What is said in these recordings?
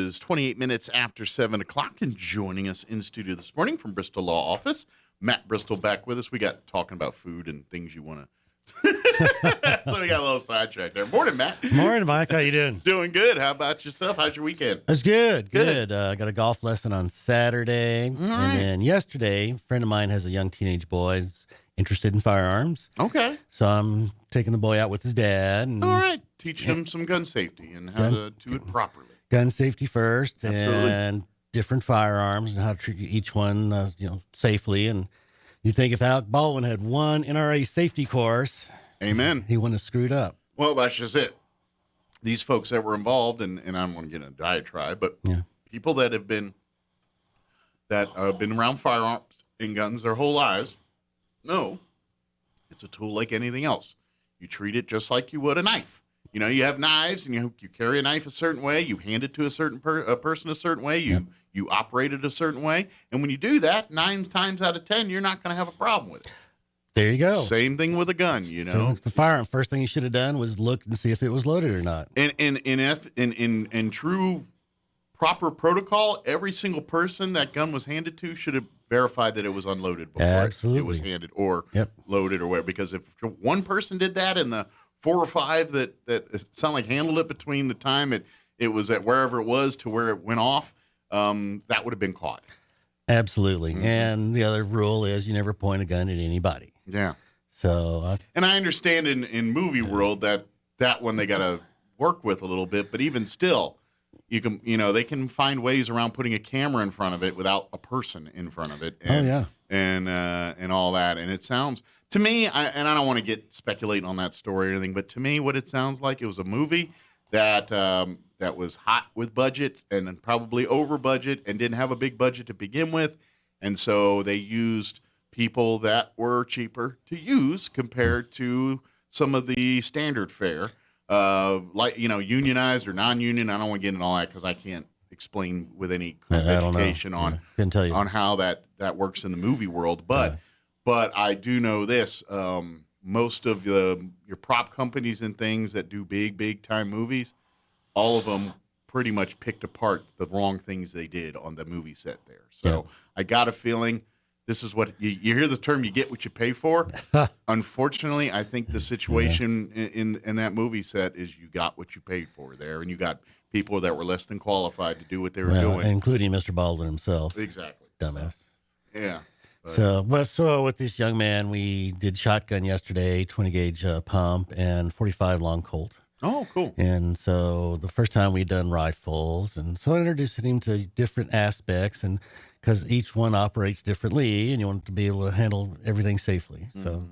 is 28 minutes after 7 o'clock, and joining us in studio this morning from Bristol Law Office, Matt Bristol back with us. We got talking about food and things you want to. So we got a little sidetracked there. Morning, Matt. Morning, Mike. How you doing? Doing good. How about yourself? How's your weekend? It's good. Good. Got a golf lesson on Saturday. All right. And then yesterday, a friend of mine has a young teenage boy who's interested in firearms. Okay. So I'm taking the boy out with his dad. And All right. Teaching him some gun safety and how to do it properly. gun safety first. Absolutely. And different firearms and how to treat each one, safely. And you think if Alec Baldwin had one NRA safety course, Amen. he wouldn't have screwed up. Well, that's just it. These folks that were involved, and I don't want to get in a diatribe, but people that have been around firearms and guns their whole lives know it's a tool like anything else. You treat it just like you would a knife. You know, you have knives, and you carry a knife a certain way. You hand it to a certain person a certain way. You operate it a certain way. And when you do that, 9 times out of 10, you're not going to have a problem with it. There you go. Same thing with a gun, you know. So the firearm, first thing you should have done was look and see if it was loaded or not. In true proper protocol, every single person that gun was handed to should have verified that it was unloaded before Absolutely. it was handed or loaded or whatever. Because if one person did that and the 4 or 5 that sound like handled it between the time it was at wherever it was to where it went off, that would have been caught. Absolutely. Mm-hmm. And the other rule is you never point a gun at anybody. Yeah. So, and I understand in movie world that one they got to work with a little bit, but even still, they can find ways around putting a camera in front of it without a person in front of it. And, and all that. And it sounds to me, I don't want to get speculating on that story or anything, but to me, what it sounds like, it was a movie that was hot with budget and then probably over budget and didn't have a big budget to begin with, and so they used people that were cheaper to use compared to some of the standard fare, unionized or non-union. I don't want to get into all that because I can't explain with any kind of education on how that works in the movie world. But I do know this: most of your prop companies and things that do big time movies, all of them pretty much picked apart the wrong things they did on the movie set there. So I got a feeling. This is what you hear the term, you get what you pay for. Unfortunately, I think the situation in that movie set is you got what you paid for there, and you got people that were less than qualified to do what they were doing. Including Mr. Baldwin himself. Exactly. Dumbass. Yeah. So with this young man, we did shotgun yesterday, 20 gauge pump, and 45 long Colt. Oh, cool. And so the first time we'd done rifles, and so I introduced him to different aspects, and because each one operates differently, and you want to be able to handle everything safely. So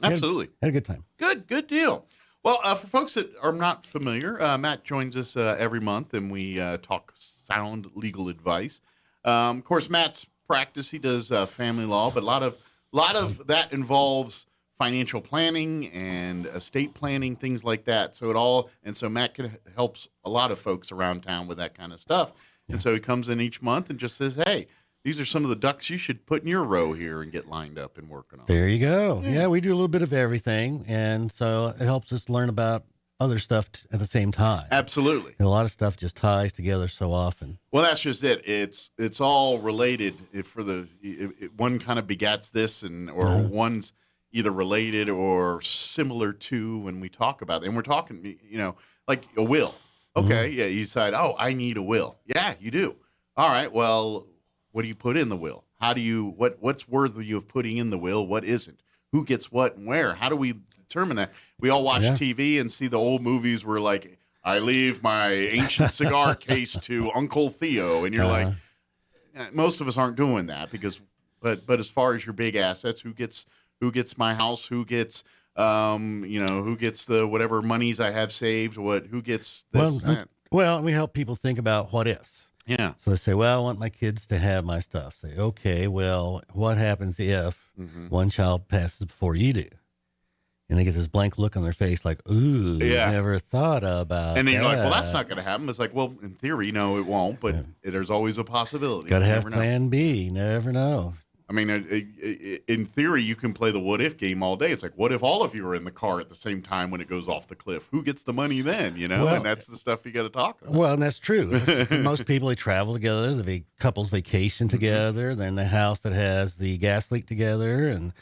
absolutely. Had a good time. Good deal. Well, for folks that are not familiar, Matt joins us every month, and we talk sound legal advice. Of course, Matt's practice, he does family law, but a lot of that involves financial planning and estate planning, things like that. So Matt helps a lot of folks around town with that kind of stuff. And so he comes in each month and just says, hey, these are some of the ducks you should put in your row here and get lined up and working on. There you go. Yeah, we do a little bit of everything. And so it helps us learn about other stuff at the same time. Absolutely. And a lot of stuff just ties together so often. Well, that's just it. It's all related. If one kind of begats this, or one's either related or similar to when we talk about it. And we're talking, like a will. Okay, yeah, you decide, I need a will. Yeah, you do. All right, well, what do you put in the will? What's worthy of putting in the will? What isn't? Who gets what and where? How do we determine that? We all watch TV and see the old movies where, like, I leave my ancient cigar case to Uncle Theo, and you're like, most of us aren't doing that but as far as your big assets, who gets my house? Who gets who gets the whatever monies I have saved? Who gets this? Well, we help people think about what ifs. Yeah. So they say, well, I want my kids to have my stuff. Say, okay, well, what happens if one child passes before you do? And they get this blank look on their face like, ooh, never thought about And then you're like, well, that. that's not going to happen. It's like, well, in theory, no, it won't, but there's always a possibility. Got to have plan B. Never know. I mean, in theory, you can play the what if game all day. It's like, what if all of you are in the car at the same time when it goes off the cliff? Who gets the money then? You know, Well, and that's the stuff you got to talk about. Well, and that's true. Most people, they travel together. Couples vacation together. They're in the house that has the gas leak together, and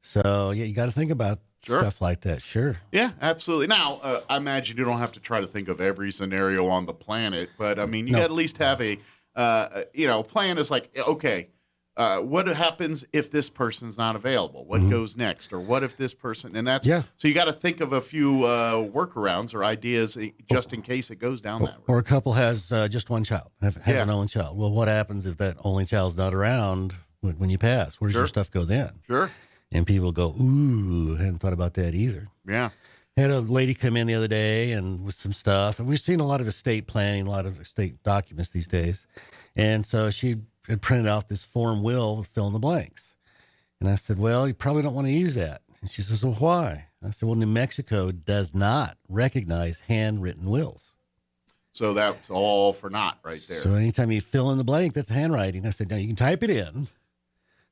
so yeah, you got to think about stuff like that. Sure. Yeah, absolutely. Now, I imagine you don't have to try to think of every scenario on the planet, but I mean, you got to at least have a plan. Is like, okay, what happens if this person's not available? What goes next? Or what if this person? And that's so you got to think of a few workarounds or ideas just in case it goes down that road. Or a couple has just one child, has an only child. Well, what happens if that only child's not around when you pass? Where does your stuff go then? Sure. And people go, ooh, hadn't thought about that either. Yeah. Had a lady come in the other day and with some stuff. And we've seen a lot of estate planning, a lot of estate documents these days. And so she had printed out this form will with fill in the blanks. And I said, well, you probably don't want to use that. And she says, well, why? I said, well, New Mexico does not recognize handwritten wills. So that's all for naught right there. So anytime you fill in the blank, that's handwriting. I said, now you can type it in,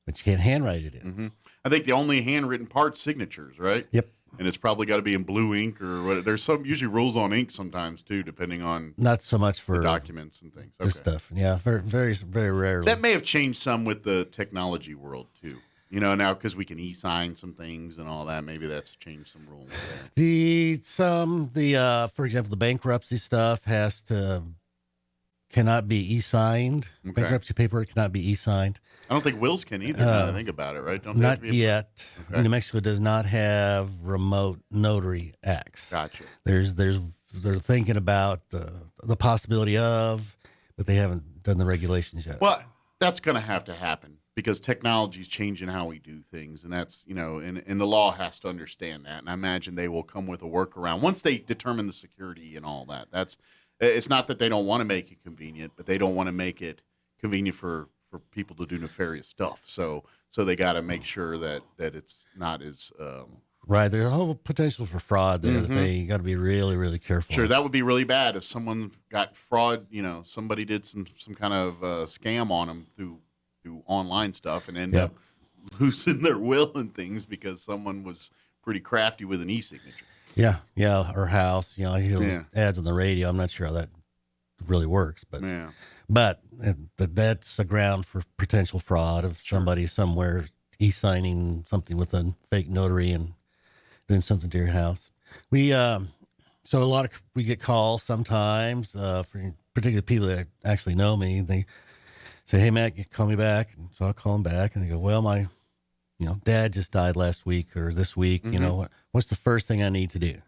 but you can't handwrite it in. Mm-hmm. I think the only handwritten part's signatures, right? Yep. And it's probably got to be in blue ink or what. There's some usually rules on ink sometimes too, depending on not so much for documents and things. This stuff, yeah, very, very, very rarely. That may have changed some with the technology world too. You know, now because we can e-sign some things and all that, maybe that's changed some rules. For example, the bankruptcy stuff cannot be e-signed. Okay. Bankruptcy paperwork cannot be e-signed. I don't think wills can either. Now that I think about it, right? Don't not yet. Okay. New Mexico does not have remote notary acts. Gotcha. They're thinking about the possibility of, but they haven't done the regulations yet. Well, that's going to have to happen because technology is changing how we do things, and that's and the law has to understand that. And I imagine they will come with a workaround once they determine the security and all that. It's not that they don't want to make it convenient, but they don't want to make it convenient for people to do nefarious stuff. So they got to make sure that it's not as right. There's a whole potential for fraud there. That they got to be really, really careful. Sure, that would be really bad if someone got fraud. Somebody did some kind of scam on them through online stuff and end up losing their will and things because someone was pretty crafty with an e-signature. Yeah, or house. I hear those ads on the radio. I'm not sure how that really works, but that's a ground for potential fraud of somebody somewhere e-signing something with a fake notary and doing something to your house. We get calls sometimes for particular people that actually know me. They say, "Hey, Matt, you call me back," and so I'll call them back, and they go, "Well, my dad just died last week or this week. What's the first thing I need to do?"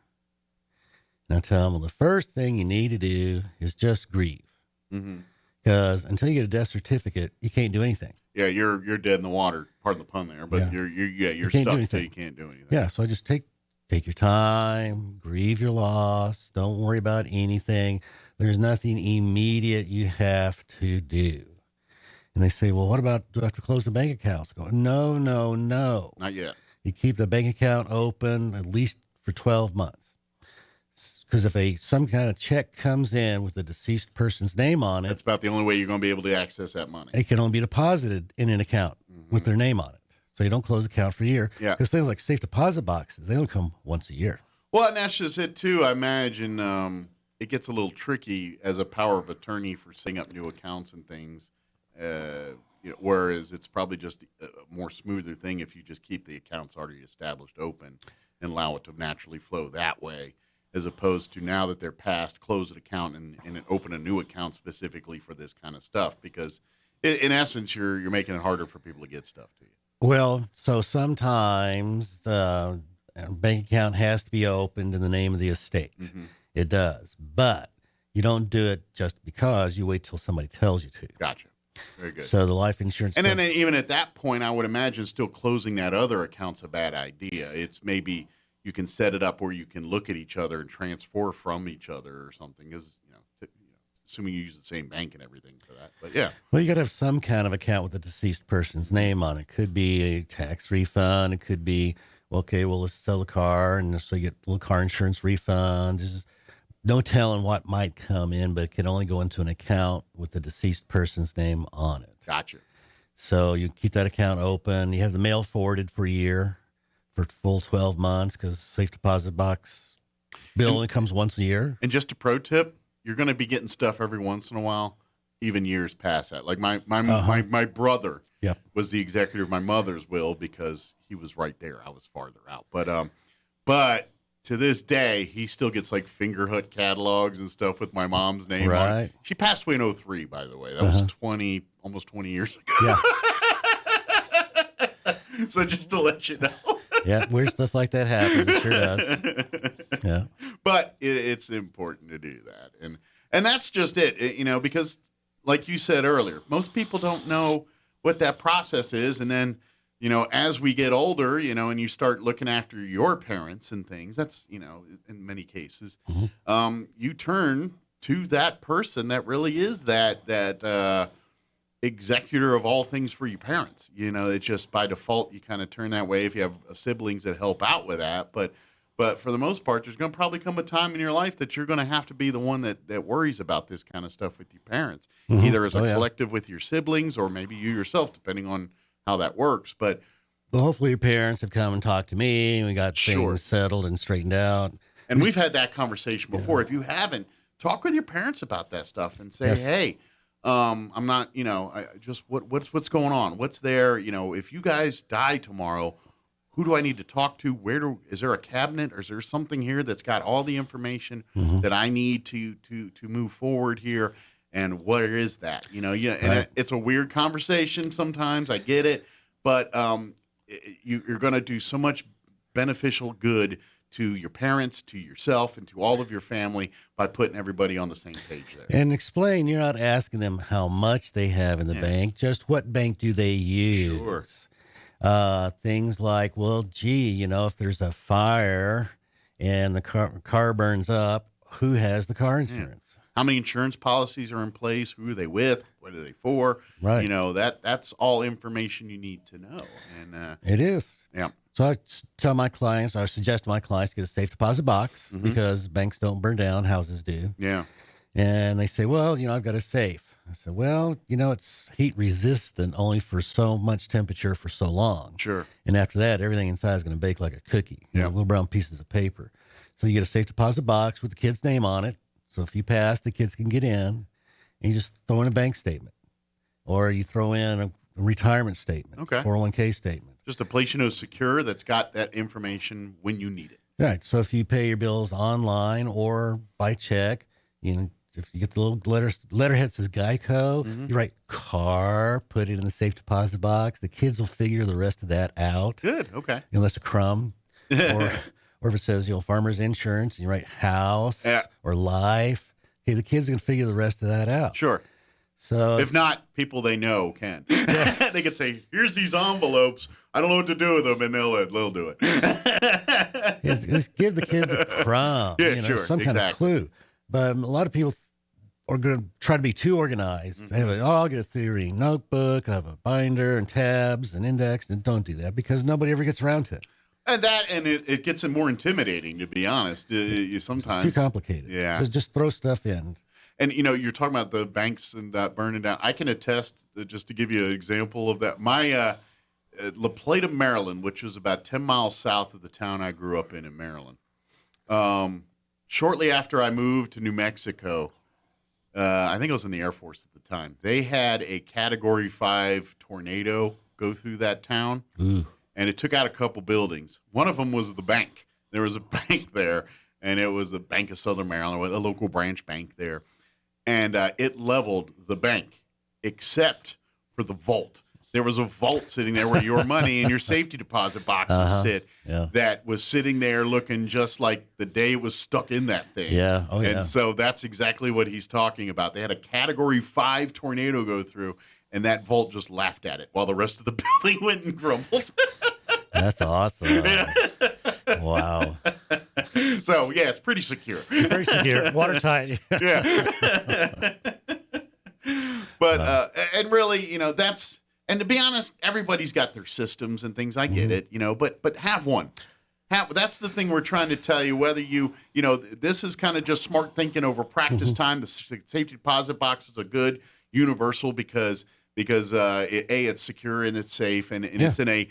And I tell them, well, the first thing you need to do is just grieve. Because until you get a death certificate, you can't do anything. Yeah, you're dead in the water. Pardon the pun there, but you're stuck so you can't do anything. Yeah, so I just take your time, grieve your loss. Don't worry about anything. There's nothing immediate you have to do. And they say, well, what about, do I have to close the bank accounts? I go, no. Not yet. You keep the bank account open at least for 12 months. Because if some kind of check comes in with the deceased person's name on it, that's about the only way you're going to be able to access that money. It can only be deposited in an account with their name on it. So you don't close the account for a year. Yeah. Because things like safe deposit boxes, they only come once a year. Well, and that's just it too. I imagine it gets a little tricky as a power of attorney for setting up new accounts and things. Whereas it's probably just a more smoother thing if you just keep the accounts already established open and allow it to naturally flow that way, as opposed to now that they're past, close an account and open a new account specifically for this kind of stuff. Because in essence, you're making it harder for people to get stuff to you. Well, so sometimes a bank account has to be opened in the name of the estate. It does, but you don't do it just because. You wait till somebody tells you to. Gotcha. Very good. So the life insurance. And then even at that point, I would imagine still closing that other account's a bad idea. It's maybe you can set it up where you can look at each other and transfer from each other or something. Because assuming you use the same bank and everything for that. But yeah. Well, you got to have some kind of account with the deceased person's name on it. Could be a tax refund. It could be, okay, well, let's sell the car and so you get a little car insurance refund. There's no telling what might come in, but it can only go into an account with the deceased person's name on it. Gotcha. So you keep that account open. You have the mail forwarded for a year for full 12 months because safe deposit box bill only comes once a year. And just a pro tip, you're going to be getting stuff every once in a while, even years past that. Like my brother was the executor of my mother's will because he was right there. I was farther out. But to this day, he still gets like Fingerhut catalogs and stuff with my mom's name on it. She passed away in 2003, by the way. That was almost 20 years ago. Yeah. So just to let you know. Yeah, weird stuff like that happens. It sure does. Yeah. But it's important to do that. And that's just it, because like you said earlier, most people don't know what that process is. And then, as we get older, and you start looking after your parents and things, that's, in many cases, you turn to that person that really is that executor of all things for your parents. It's just by default, you kind of turn that way if you have siblings that help out with that. But for the most part, there's going to probably come a time in your life that you're going to have to be the one that worries about this kind of stuff with your parents, either as a collective with your siblings or maybe you yourself, depending on how that works. But hopefully your parents have come and talked to me and we got things settled and straightened out. And we've had that conversation before. If you haven't, talk with your parents about that stuff and say, hey, I'm not, what's going on? What's there? If you guys die tomorrow, who do I need to talk to? Is there a cabinet or is there something here that's got all the information that I need to move forward here? And what is that? And it's a weird conversation sometimes. I get it, but you're going to do so much beneficial good to your parents, to yourself, and to all of your family by putting everybody on the same page there. And explain, you're not asking them how much they have in the bank, just what bank do they use? Sure. Things like, well, gee, if there's a fire and the car burns up, who has the car insurance? How many insurance policies are in place? Who are they with? What are they for? Right. That's all information you need to know. And it is. Yeah. So I tell my clients, I suggest to my clients to get a safe deposit box because banks don't burn down, houses do. Yeah. And they say, well, I've got a safe. I said, well, it's heat resistant only for so much temperature for so long. Sure. And after that, everything inside is going to bake like a cookie, little brown pieces of paper. So you get a safe deposit box with the kid's name on it. So if you pass, the kids can get in, and you just throw in a bank statement, or you throw in a retirement statement, 401k statement. Just a place secure that's got that information when you need it. Right. So if you pay your bills online or by check, if you get the little letterhead says Geico, you write car, put it in the safe deposit box. The kids will figure the rest of that out. Good. Okay. That's a crumb. Or if it says, farmer's insurance, and you write house or life, okay, the kids can figure the rest of that out. Sure. So if not, people they know can. They can say, here's these envelopes. I don't know what to do with them, and they'll do it. Just give the kids a crumb, some kind of clue. But a lot of people are going to try to be too organized. They have I'll get a theory notebook, I have a binder and tabs and index, and don't do that because nobody ever gets around to it. And it gets more intimidating, to be honest. You sometimes it's too complicated. Yeah, just throw stuff in. And you're talking about the banks and burning down. I can attest, just to give you an example of that. My La Plata, Maryland, which was about 10 miles south of the town I grew up in Maryland. Shortly after I moved to New Mexico, I think I was in the Air Force at the time. They had a Category 5 tornado go through that town. Ooh. And it took out a couple buildings. One of them was the bank. There was a bank there, and it was the Bank of Southern Maryland, a local branch bank there. And it leveled the bank, except for the vault. There was a vault sitting there where your money and your safety deposit boxes sit. Yeah. That was sitting there looking just like the day it was stuck in that thing. Yeah. Oh, yeah. And so that's exactly what he's talking about. They had a Category 5 tornado go through, and that vault just laughed at it while the rest of the building went and crumbled. That's awesome. Wow. So, yeah, it's pretty secure. Very secure. Watertight. Yeah. But, and really, that's, and to be honest, everybody's got their systems and things. I get it, but have one. That's the thing we're trying to tell you, whether this is kind of just smart thinking over practice time. The safety deposit box is a good universal because because it's secure and it's safe, and Yeah. it's in a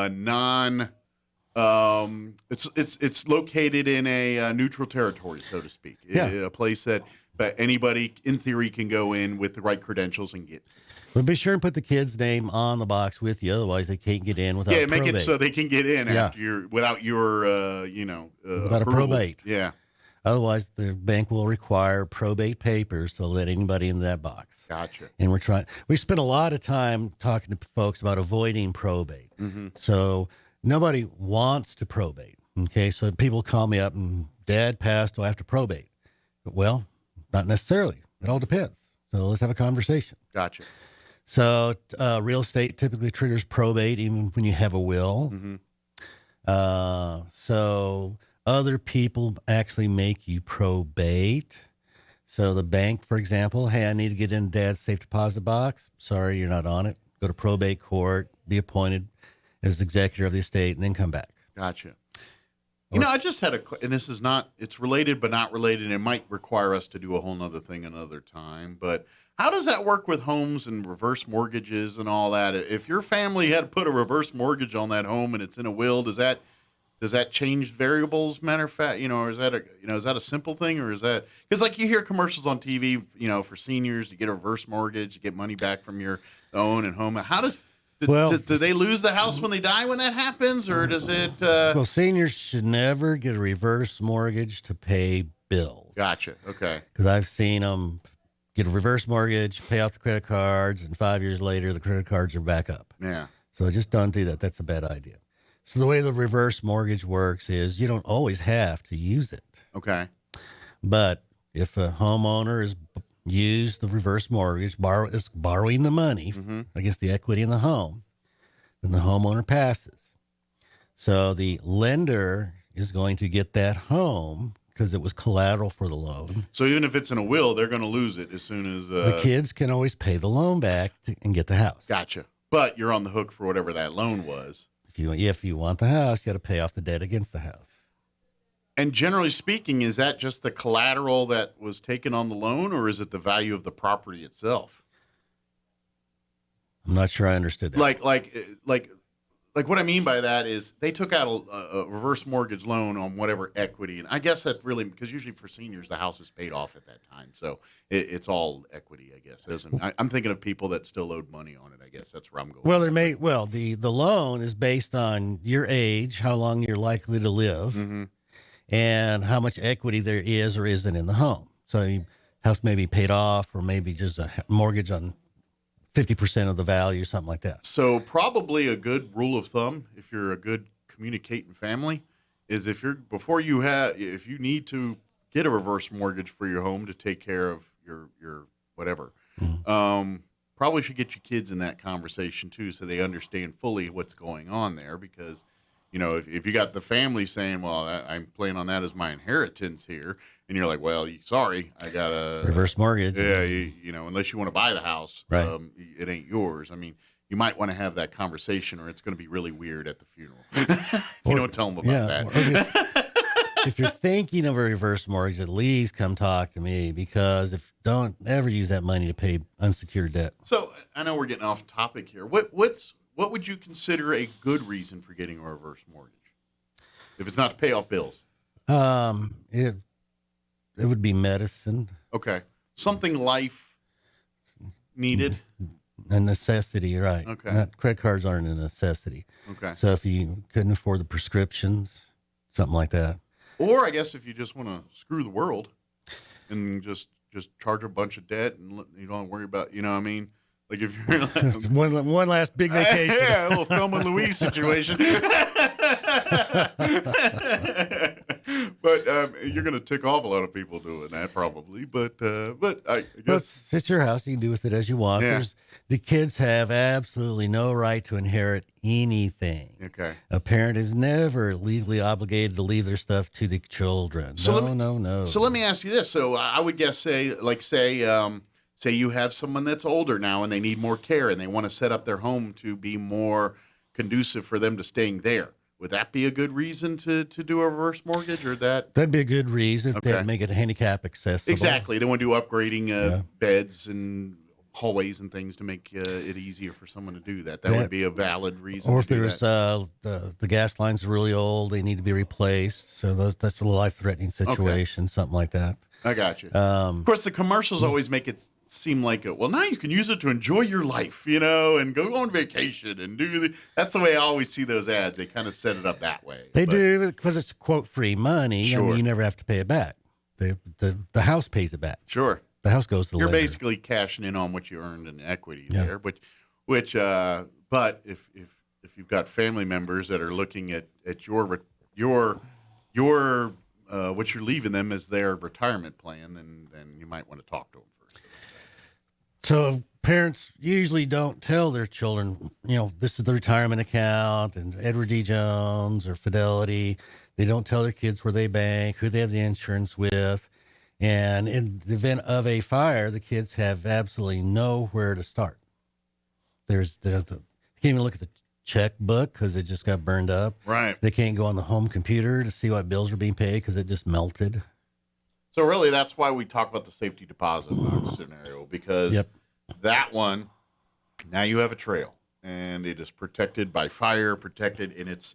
non. It's located in a neutral territory, so to speak. Yeah. A place that anybody in theory can go in with the right credentials and get. But be sure and put the kid's name on the box with you, otherwise they can't get in without Yeah, probate. make it so they can get in Yeah. after without your without a approval. probate. Yeah, Otherwise, the bank will require probate papers to let anybody in that box. gotcha. And we spent a lot of time talking to folks about avoiding probate. Mm-hmm. So nobody wants to probate. Okay. So people call me up and Dad passed, do I have to probate? Well, not necessarily. It all depends. So let's have a conversation. Gotcha. So real estate typically triggers probate even when you have a will. Mm-hmm. So other people actually make you probate. So the bank, for example, hey, I need to get in Dad's safe deposit box. Sorry, you're not on it. Go to probate court, be appointed as executor of the estate, and then come back. Gotcha. I just had and this is not, it's related but not related. It might require us to do a whole nother thing another time, but how does that work with homes and reverse mortgages and all that? If your family had to put a reverse mortgage on that home and it's in a will, does that change variables? Matter of fact, or is that a simple thing, or is that, because like you hear commercials on TV, for seniors, you get a reverse mortgage, you get money back from your own and home. How does, do they lose the house when they die when that happens, or does it? Well, seniors should never get a reverse mortgage to pay bills. Gotcha. Okay. Because I've seen them get a reverse mortgage, pay off the credit cards, and 5 years later, the credit cards are back up. Yeah. So just don't do that. That's a bad idea. So the way the reverse mortgage works is you don't always have to use it. Okay. But if a homeowner is used the reverse mortgage, is borrowing the money against the equity in the home, then the homeowner passes. So the lender is going to get that home because it was collateral for the loan. So even if it's in a will, they're going to lose it as soon as the kids can always pay the loan back and get the house. Gotcha. But you're on the hook for whatever that loan was. If you want the house, you got to pay off the debt against the house. And generally speaking, is that just the collateral that was taken on the loan, or is it the value of the property itself? I'm not sure I understood that. Like what I mean by that is they took out a reverse mortgage loan on whatever equity. And I guess that really, because usually for seniors, the house is paid off at that time. So it's all equity, I guess. I'm thinking of people that still owed money on it. I guess that's where I'm going. Well, the loan is based on your age, how long you're likely to live, and how much equity there is or isn't in the home. So your house may be paid off, or maybe just a mortgage on 50% of the value, something like that. So probably a good rule of thumb, if you're a good communicating family, is if you need to get a reverse mortgage for your home to take care of your whatever, probably should get your kids in that conversation too, so they understand fully what's going on there. Because, if you got the family saying, well, I'm playing on that as my inheritance here, and you're like, well, sorry, I got a reverse mortgage. Yeah, unless you want to buy the house, right. It ain't yours. I mean, you might want to have that conversation, or it's going to be really weird at the funeral. You don't tell them about that. If you're thinking of a reverse mortgage, at least come talk to me, because don't ever use that money to pay unsecured debt. So I know we're getting off topic here. What would you consider a good reason for getting a reverse mortgage? If it's not to pay off bills. It would be medicine. Okay. Something life needed. A necessity, right. Okay. Credit cards aren't a necessity. Okay. So if you couldn't afford the prescriptions, something like that. Or I guess if you just want to screw the world and just charge a bunch of debt and you don't worry about, what I mean? Like if you're like, one last big vacation. Yeah, a little Thelma and Louise situation. But you're going to tick off a lot of people doing that probably. But I guess it's your house. You can do with it as you want. Yeah. The kids have absolutely no right to inherit anything. Okay. A parent is never legally obligated to leave their stuff to the children. No. So let me ask you this. So I would guess say you have someone that's older now and they need more care and they want to set up their home to be more conducive for them to staying there. Would that be a good reason to do a reverse mortgage, or that'd be a good reason if they make it handicap accessible? Exactly. They want to do upgrading beds and hallways and things to make it easier for someone to do that. That would be a valid reason. Or if to do there's that. the gas lines are really old, they need to be replaced. So that's a life-threatening situation, something like that. I got you. Of course, the commercials always make it seem like, well, now you can use it to enjoy your life, and go on vacation and that's the way I always see those ads. They kind of set it up that way. They do, because it's quote free money. Sure. I mean, you never have to pay it back. The house pays it back. Sure. The house goes to the You're lender. basically cashing in on what you earned in equity there, but if you've got family members that are looking at your what you're leaving them as their retirement plan, then you might want to talk to them first. So parents usually don't tell their children, this is the retirement account and Edward D. Jones or Fidelity. They don't tell their kids where they bank, who they have the insurance with. And in the event of a fire, the kids have absolutely nowhere to start. They can't even look at the checkbook because it just got burned up. Right. They can't go on the home computer to see what bills are being paid because it just melted. So really, that's why we talk about the safety deposit box scenario, because that one, now you have a trail, and it is protected by fire, and it's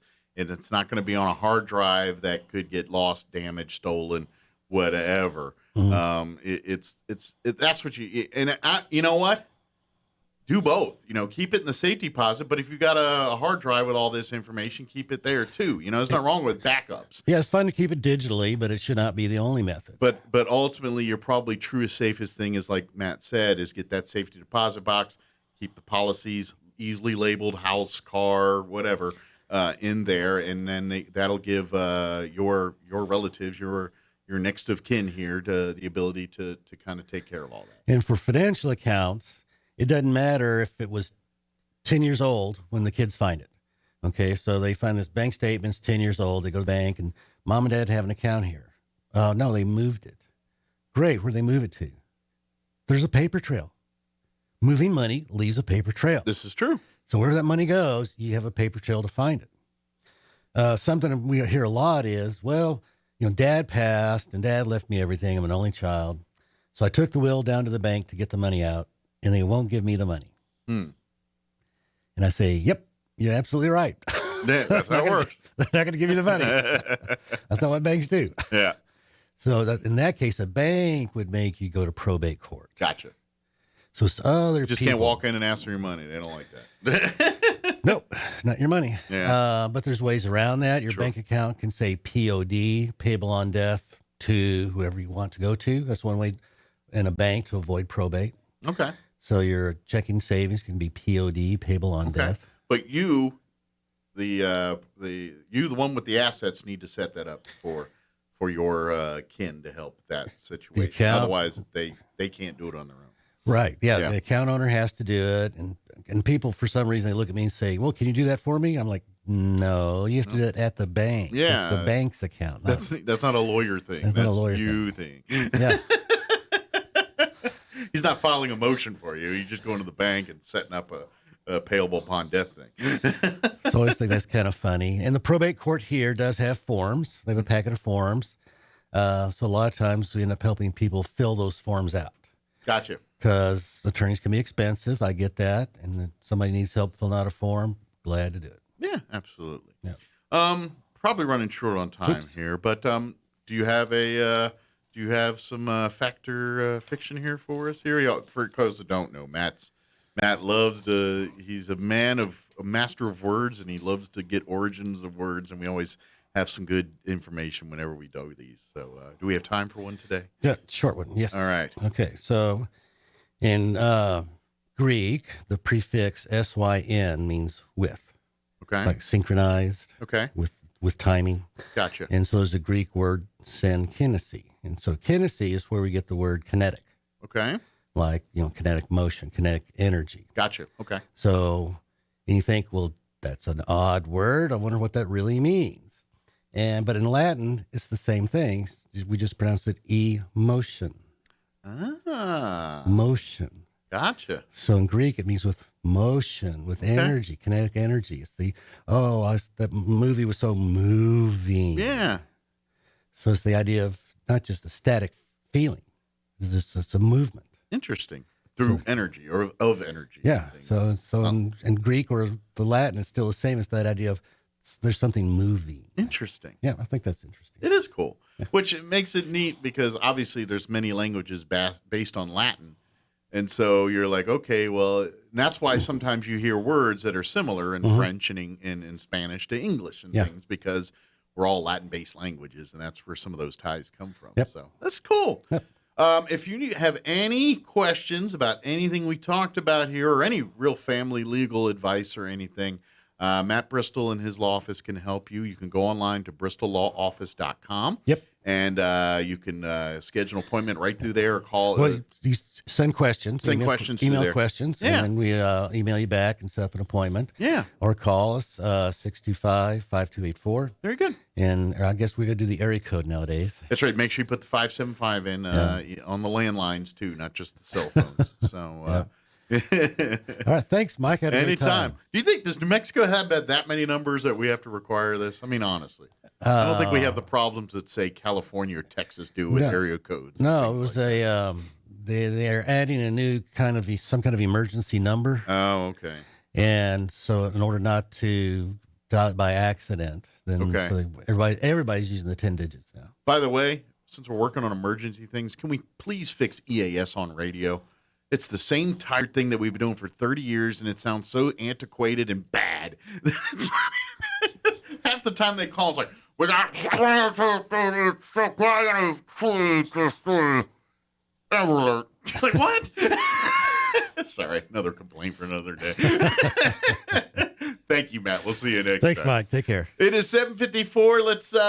not going to be on a hard drive that could get lost, damaged, stolen, whatever. That's what you know what? Do both. Keep it in the safety deposit, but if you've got a hard drive with all this information, keep it there too. There's nothing wrong with backups. Yeah, it's fun to keep it digitally, but it should not be the only method. But ultimately, your probably truest, safest thing is, like Matt said, is get that safety deposit box, keep the policies easily labeled, house, car, whatever, in there, and then that'll give your relatives, your next of kin here, to the ability to kind of take care of all that. And for financial accounts, it doesn't matter if it was 10 years old when the kids find it. Okay, so they find this bank statement's 10 years old. They go to the bank, and mom and dad have an account here. No, they moved it. Great, where'd they move it to? There's a paper trail. Moving money leaves a paper trail. This is true. So where that money goes, you have a paper trail to find it. Something we hear a lot is, well, dad passed and dad left me everything. I'm an only child. So I took the will down to the bank to get the money out, and they won't give me the money. And I say, yep, you're absolutely right. Yeah, that's how it works. They're not going to give you the money. That's not what banks do. Yeah. So in that case, a bank would make you go to probate court. Gotcha. So other you just people can't walk in and ask for your money. They don't like that. Nope, not your money. Yeah. But there's ways around that. Your bank account can say POD, payable on death, to whoever you want to go to. That's one way in a bank to avoid probate. Okay. So your checking savings can be POD, payable on death. But you, the one with the assets, need to set that up for your kin to help that situation. Otherwise, they can't do it on their own. Right. Yeah. The account owner has to do it. And people, for some reason, they look at me and say, well, can you do that for me? I'm like, no, you have to do it at the bank. Yeah. It's the bank's account. That's not a lawyer thing. That's not a lawyer thing. Yeah. He's not filing a motion for you. He's just going to the bank and setting up a payable upon death thing. So I always think that's kind of funny. And the probate court here does have forms. They have a packet of forms. So a lot of times we end up helping people fill those forms out. Gotcha. Because attorneys can be expensive. I get that. And if somebody needs help filling out a form, glad to do it. Yeah, absolutely. Yeah. Probably running short on time here, but do you have some factor fiction here for us here? For those that don't know, Matt loves he's a master of words, and he loves to get origins of words, and we always have some good information whenever we do these. So do we have time for one today? Yeah, short one. Yes. All right. Okay. So in Greek, the prefix syn means with. Okay. Like synchronized. Okay. With timing. Gotcha. And so there's the Greek word synkinesis. And so kinesis is where we get the word kinetic. Okay. Like, kinetic motion, kinetic energy. Gotcha. Okay. So, and you think, well, that's an odd word. I wonder what that really means. But in Latin, it's the same thing. We just pronounce it emotion. Ah. Motion. Gotcha. So in Greek, it means with motion, with energy, kinetic energy. It's that movie was so moving. Yeah. So it's the idea of not just a static feeling. It's a movement. Interesting. through energy or of energy. Yeah. So in Greek or the Latin, it's still the same. It's that idea of there's something moving. Interesting. Yeah, I think that's interesting. It is cool, which makes it neat because obviously there's many languages based on Latin. And so you're like, okay, well, and that's why sometimes you hear words that are similar in French and in Spanish to English and things, because we're all Latin-based languages, and that's where some of those ties come from. Yep. So that's cool. Yep. If you have any questions about anything we talked about here or any real family legal advice or anything, Matt Bristol and his law office can help you. You can go online to bristolllawoffice.com. Yep. And you can schedule an appointment right through there or call. Well, you send questions. Email questions. Yeah. And then we email you back and set up an appointment. Yeah. Or call us, 625-5284. Very good. And I guess we're going to do the area code nowadays. That's right. Make sure you put the 575 in on the landlines, too, not just the cell phones. So, all right. Thanks, Mike. Anytime. Do you think, does New Mexico have that many numbers that we have to require this? I mean, honestly. I don't think we have the problems that, say, California or Texas do with area codes. No, it was they're adding a new some kind of emergency number. Oh, okay. And so in order not to dial it by accident, then so everybody's using the 10 digits now. By the way, since we're working on emergency things, can we please fix EAS on radio? It's the same tired thing that we've been doing for 30 years, and it sounds so antiquated and bad. Half the time they call, it's like, we got like, what? Sorry, another complaint for another day. Thank you, Matt. We'll see you next time. Thanks, Mike. Take care. It is 7:54. Let's